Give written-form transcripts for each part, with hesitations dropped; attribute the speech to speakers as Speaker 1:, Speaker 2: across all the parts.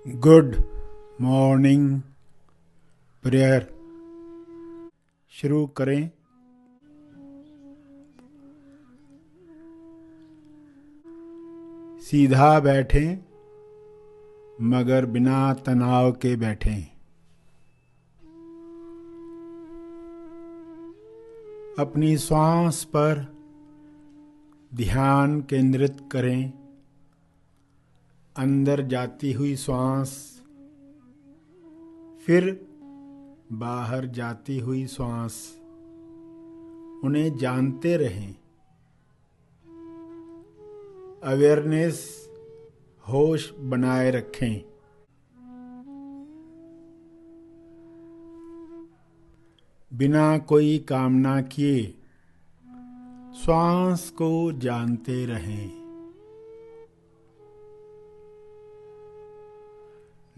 Speaker 1: Good morning prayer शुरू करें। सीधा बैठें मगर बिना तनाव के बैठें। अपनी श्वास पर ध्यान केंद्रित करें। अंदर जाती हुई श्वास, फिर बाहर जाती हुई श्वास, उन्हें जानते रहें। अवेयरनेस, होश बनाए रखें। बिना कोई कामना किए श्वास को जानते रहें।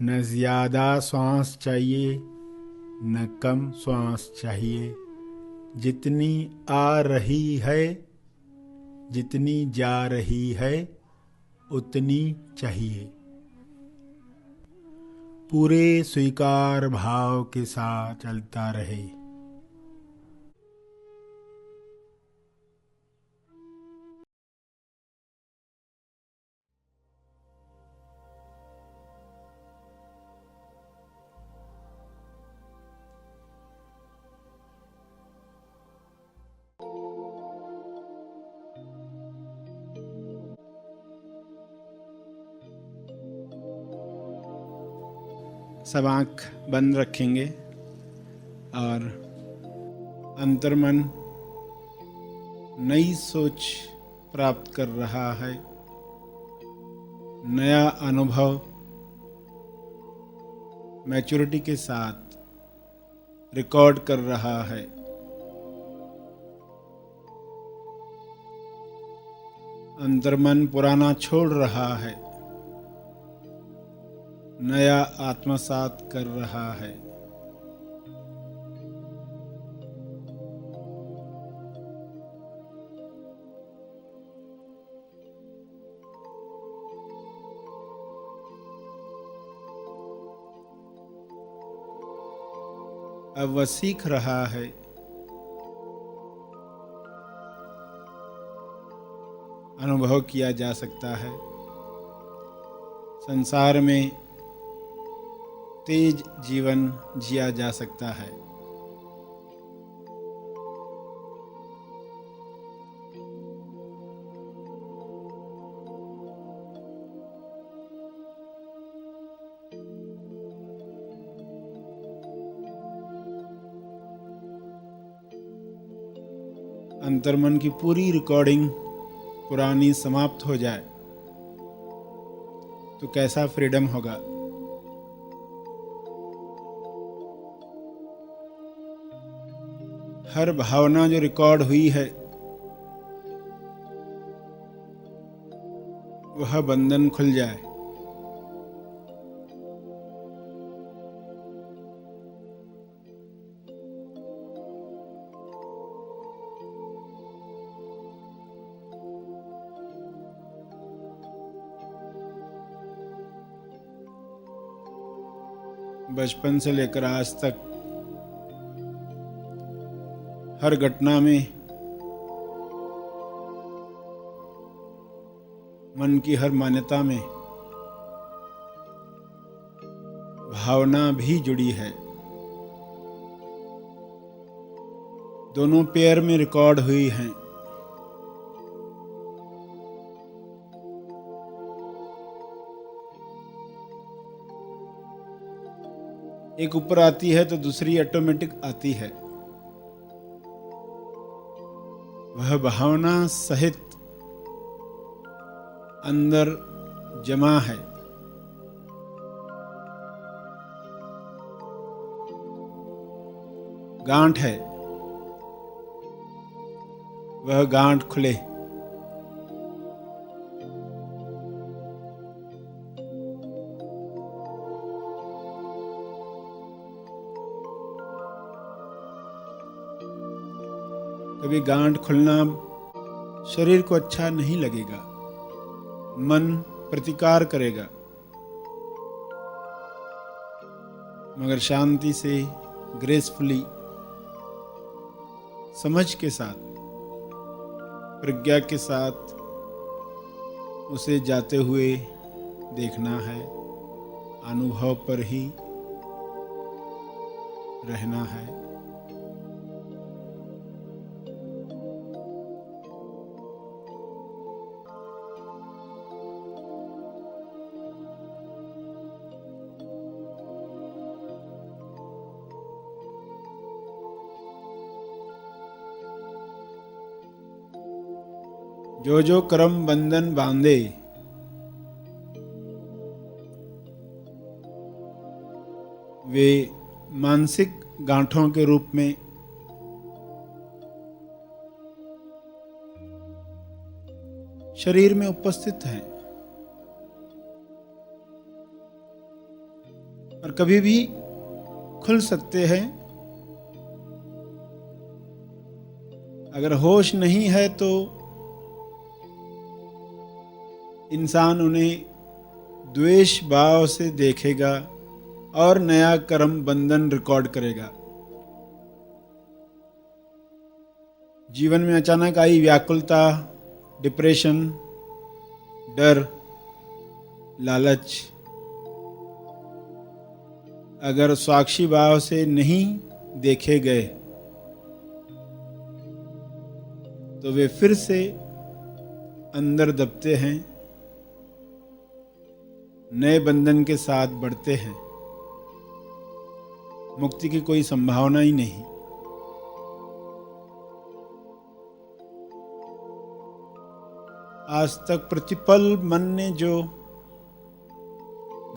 Speaker 1: न ज़्यादा श्वास चाहिए न कम श्वास चाहिए। जितनी आ रही है, जितनी जा रही है, उतनी चाहिए। पूरे स्वीकार भाव के साथ चलता रहे। सब आँख बंद रखेंगे और अंतर्मन नई सोच प्राप्त कर रहा है। नया अनुभव मैच्योरिटी के साथ रिकॉर्ड कर रहा है। अंतर्मन पुराना छोड़ रहा है, नया आत्मसात कर रहा है। अब वह सीख रहा है। अनुभव किया जा सकता है संसार में तेज जीवन जिया जा सकता है। अंतर्मन की पूरी रिकॉर्डिंग पुरानी समाप्त हो जाए तो कैसा फ्रीडम होगा। हर भावना जो रिकॉर्ड हुई है वह बंधन खुल जाए। बचपन से लेकर आज तक हर घटना में मन की हर मान्यता में भावना भी जुड़ी है। दोनों पेयर में रिकॉर्ड हुई हैं। एक ऊपर आती है तो दूसरी ऑटोमेटिक आती है। वह भावना सहित अंदर जमा है। गांठ है, वह गांठ खुले। कभी गांठ खुलना शरीर को अच्छा नहीं लगेगा, मन प्रतिकार करेगा। मगर शांति से, ग्रेसफुली, समझ के साथ, प्रज्ञा के साथ उसे जाते हुए देखना है। अनुभव पर ही रहना है। जो जो कर्म बंधन बांधे, वे मानसिक गांठों के रूप में शरीर में उपस्थित हैं और कभी भी खुल सकते हैं। अगर होश नहीं है तो इंसान उन्हें द्वेष भाव से देखेगा और नया कर्म बंधन रिकॉर्ड करेगा। जीवन में अचानक आई व्याकुलता, डिप्रेशन, डर, लालच, अगर साक्षी भाव से नहीं देखे गए तो वे फिर से अंदर दबते हैं, नए बंधन के साथ बढ़ते हैं। मुक्ति की कोई संभावना ही नहीं। आज तक प्रतिपल मन ने जो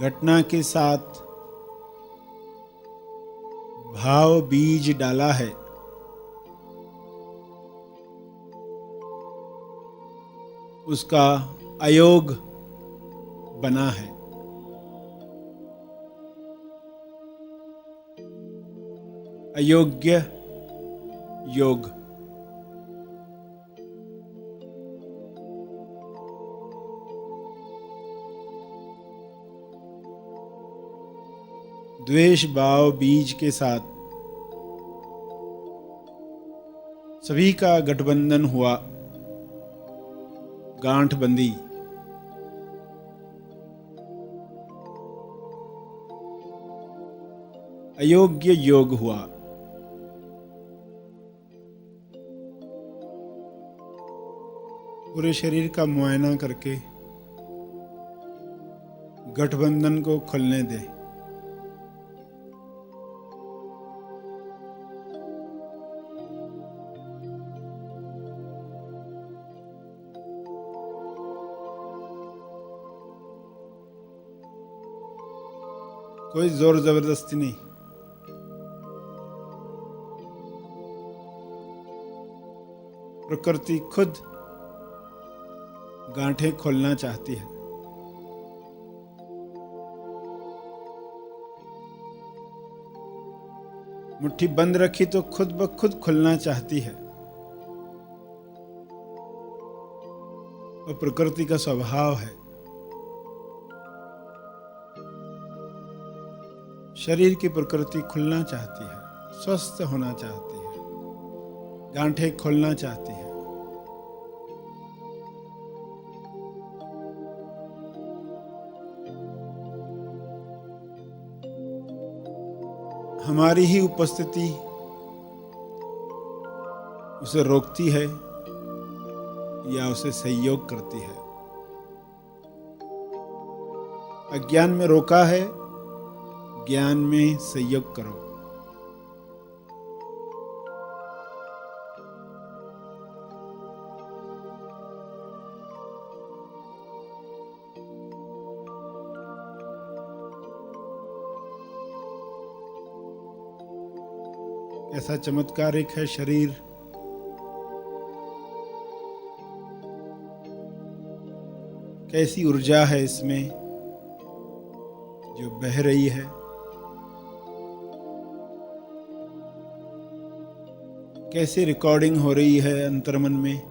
Speaker 1: घटना के साथ भाव बीज डाला है, उसका अयोग बना है। अयोग्य योग। द्वेष भाव बीज के साथ सभी का गठबंधन हुआ, गांठ बंदी। अयोग्य योग हुआ। पूरे शरीर का मुआयना करके गठबंधन को खुलने दें। कोई जोर जबरदस्ती नहीं। प्रकृति खुद गांठें खोलना चाहती है। मुट्ठी बंद रखी तो खुद ब खुद खुलना चाहती है। वो प्रकृति का स्वभाव है। शरीर की प्रकृति खुलना चाहती है, स्वस्थ होना चाहती है, गांठें खोलना चाहती है। हमारी ही उपस्थिति उसे रोकती है या उसे सहयोग करती है। अज्ञान में रोका है, ज्ञान में सहयोग करो। ऐसा चमत्कारिक है शरीर। कैसी ऊर्जा है इसमें जो बह रही है। कैसे रिकॉर्डिंग हो रही है अंतर्मन में।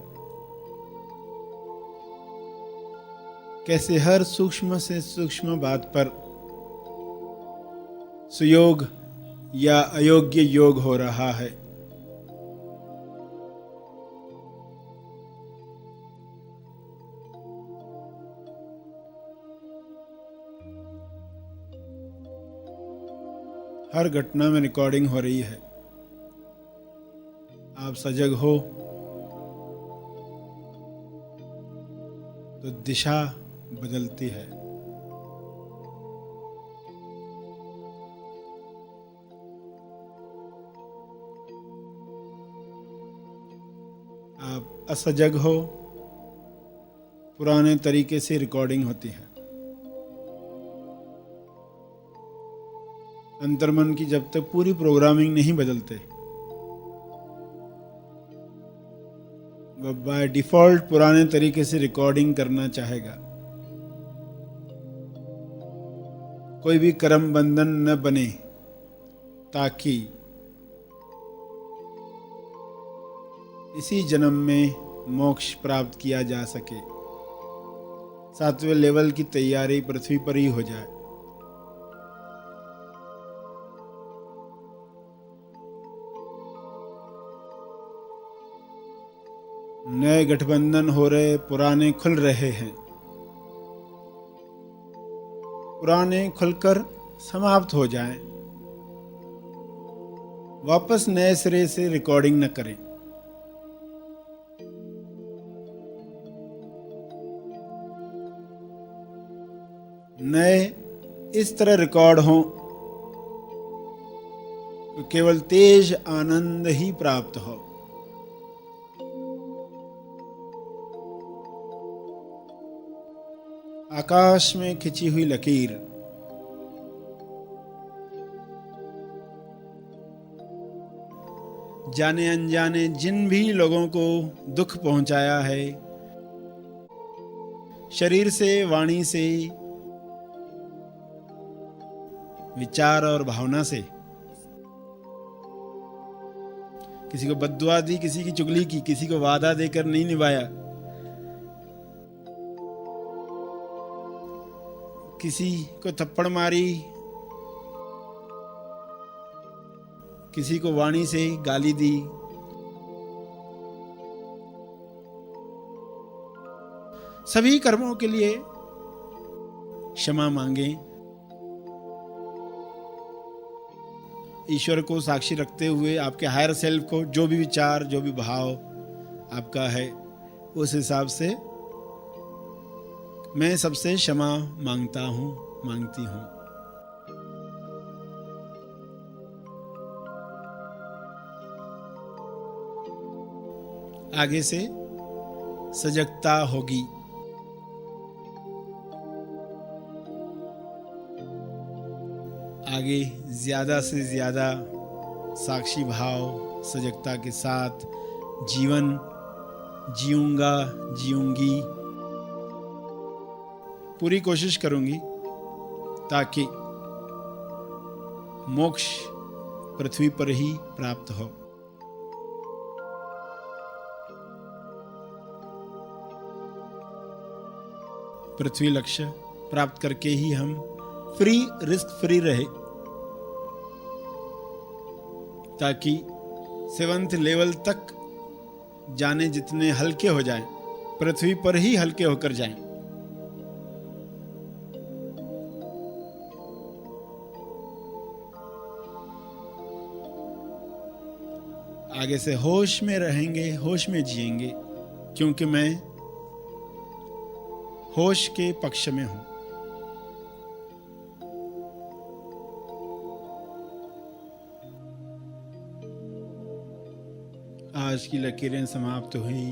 Speaker 1: कैसे हर सूक्ष्म से सूक्ष्म बात पर सुयोग या अयोग्य योग हो रहा है। हर घटना में रिकॉर्डिंग हो रही है। आप सजग हो तो दिशा बदलती है। आप असजग हो, पुराने तरीके से रिकॉर्डिंग होती है। अंतर्मन की जब तक पूरी प्रोग्रामिंग नहीं बदलते, वह बाय डिफॉल्ट पुराने तरीके से रिकॉर्डिंग करना चाहेगा। कोई भी कर्म बंधन न बने ताकि इसी जन्म में मोक्ष प्राप्त किया जा सके। 7वें लेवल की तैयारी पृथ्वी पर ही हो जाए। नए गठबंधन हो रहे, पुराने खुल रहे हैं। पुराने खुलकर समाप्त हो जाएं। वापस नए सिरे से रिकॉर्डिंग न करें। नए इस तरह रिकॉर्ड हों तो केवल तेज आनंद ही प्राप्त हो। आकाश में खिंची हुई लकीर जाने अनजाने जिन भी लोगों को दुख पहुंचाया है, शरीर से, वाणी से, विचार और भावना से, किसी को बद्दुआ दी, किसी की चुगली की, किसी को वादा देकर नहीं निभाया, किसी को थप्पड़ मारी, किसी को वाणी से गाली दी, सभी कर्मों के लिए क्षमा मांगे। ईश्वर को साक्षी रखते हुए, आपके हायर सेल्फ को, जो भी विचार, जो भी भाव आपका है, उस हिसाब से मैं सबसे क्षमा मांगता हूं, मांगती हूं। आगे से सजगता होगी। आगे ज्यादा से ज्यादा साक्षी भाव, सजगता के साथ जीवन जीऊंगा, जीऊंगी। पूरी कोशिश करूंगी ताकि मोक्ष पृथ्वी पर ही प्राप्त हो। पृथ्वी लक्ष्य प्राप्त करके ही हम फ्री, रिस्क फ्री रहे, ताकि 7th लेवल तक जाने जितने हल्के हो जाएं, पृथ्वी पर ही हल्के होकर जाएं। आगे से होश में रहेंगे, होश में जिएंगे, क्योंकि मैं होश के पक्ष में हूं। आज की लकीरें समाप्त हुई,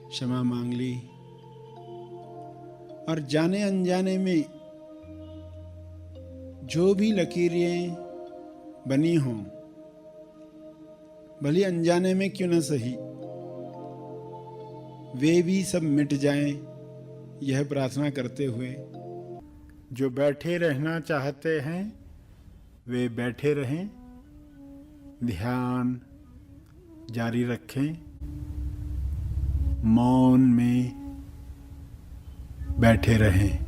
Speaker 1: क्षमा मांग ली, और जाने अनजाने में जो भी लकीरें बनी हों, भली अनजाने में क्यों न सही, वे भी सब मिट जाएं, यह प्रार्थना करते हुए जो बैठे रहना चाहते हैं वे बैठे रहें, ध्यान जारी रखें, मौन में बैठे रहें।